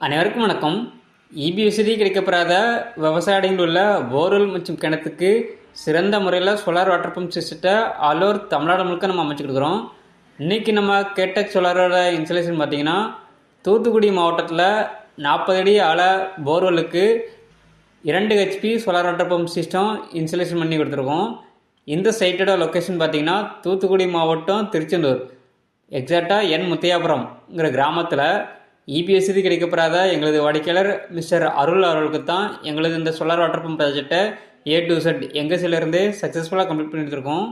அனைவருக்கும் வணக்கம். இபி வசதி கிடைக்கப்பெறாத விவசாயிகளில் உள்ள போர்வெல் மற்றும் கிணத்துக்கு சிறந்த முறையில் சோலார் வாட்டர் பம்ப் சிஸ்டத்தை ஆல் ஓவர் தமிழ்நாடு முழுக்க நம்ம அமைச்சு கொடுக்குறோம். இன்றைக்கி நம்ம கேட்டக் சோலாரோட இன்ஸ்டலேஷன் பார்த்திங்கன்னா தூத்துக்குடி மாவட்டத்தில் 40 அடி ஆழ போர்வெல்லுக்கு 2 HP solar water pump system installation பண்ணி கொடுத்துருக்கோம். இந்த சைட்டோட லொக்கேஷன் பார்த்திங்கன்னா தூத்துக்குடி மாவட்டம் திருச்செந்தூர், எக்ஸாக்டாக என் முத்தையாபுரம்ங்கிற கிராமத்தில் இபி வசதி கிடைக்கப்பெறாத எங்களது வாடிக்கையாளர் மிஸ்டர் அருள் அவர்களுக்கு தான் எங்களது இந்த சோலார் வாட்டர் பம்ப் ப்ராஜெக்டை A to Z எங்கள் சைட்லேருந்தே சக்ஸஸ்ஃபுல்லாக கம்ப்ளீட் பண்ணிட்டுருக்கோம்.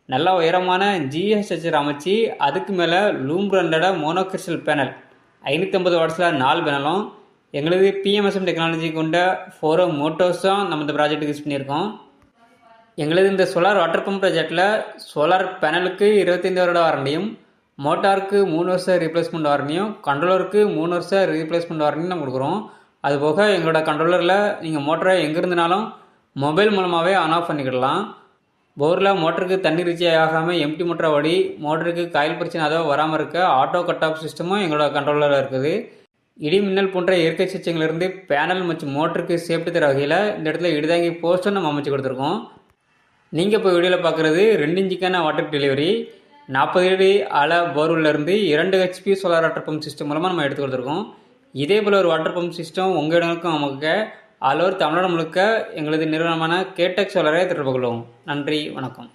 நல்லா உயரமான ஜிஎஸ் ஸ்ட்ரக்சர் அமைச்சு அதுக்கு மேலே லூம் பிராண்டோட மோனோகிறிஸ்டல் பேனல் 550 வாட்ஸில் 4 பேனலும் எங்களது பிஎம்எஸ்எம் டெக்னாலஜி கொண்ட 4 மோட்டோர்ஸ் தான் நம்ம இந்த ப்ராஜெக்ட்டுக்கு யூஸ் பண்ணியிருக்கோம். எங்களது இந்த சோலார் வாட்டர் பம்ப் ப்ராஜெக்டில் சோலார் பேனலுக்கு 25 வருட வாரண்டியும், மோட்டாருக்கு 3 வருஷம் ரீப்ளேஸ்மெண்ட் வாரண்டியும், கண்ட்ரோலருக்கு 3 வருஷம் ரீப்ளேஸ்மெண்ட் வாரண்டியும் நம்ம கொடுக்குறோம். அதுபோக எங்களோட கண்ட்ரோலரில் நீங்கள் மோட்டரை எங்கே இருந்தனாலும் மொபைல் மூலமாகவே ஆன் ஆஃப் பண்ணிக்கிடலாம். போரில் மோட்டருக்கு தண்ணி ரீச் ஆகாமல் எம்டி மோட்டரை ஓடி மோட்டருக்கு காயில் பிரச்சனை அதுவும் வராமல் இருக்க ஆட்டோ கட் ஆஃப் சிஸ்டமும் எங்களோட கண்ட்ரோலரில் இருக்குது. இடி மின்னல் போன்ற இயற்கை சிச்சங்களிலிருந்து பேனல் மற்றும் மோட்டருக்கு சேஃப்டி தர வகையில் இந்த இடத்துல இடிதாங்கி போஸ்ட்டும் நம்ம அமைச்சு கொடுத்துருக்கோம். நீங்கள் இப்போ வீடியோவில் பார்க்குறது 2 இன்ச்சுக்கான வாட்டர் டெலிவரி 40 அடி ஆழ போர்வெல்லேருந்து 2 HP solar water pump system மூலமாக நம்ம எடுத்து கொடுத்துருக்கோம். இதே போல் ஒரு வாட்டர் பம்ப் சிஸ்டம் உங்கள் இடங்களுக்கும் நமக்கு ஆல் ஓவர் தமிழ்நாடு முழுக்க எங்களது நிறுவனமான கேட்டக் சோலாரை தொடர்பு கொள்வோம். நன்றி, வணக்கம்.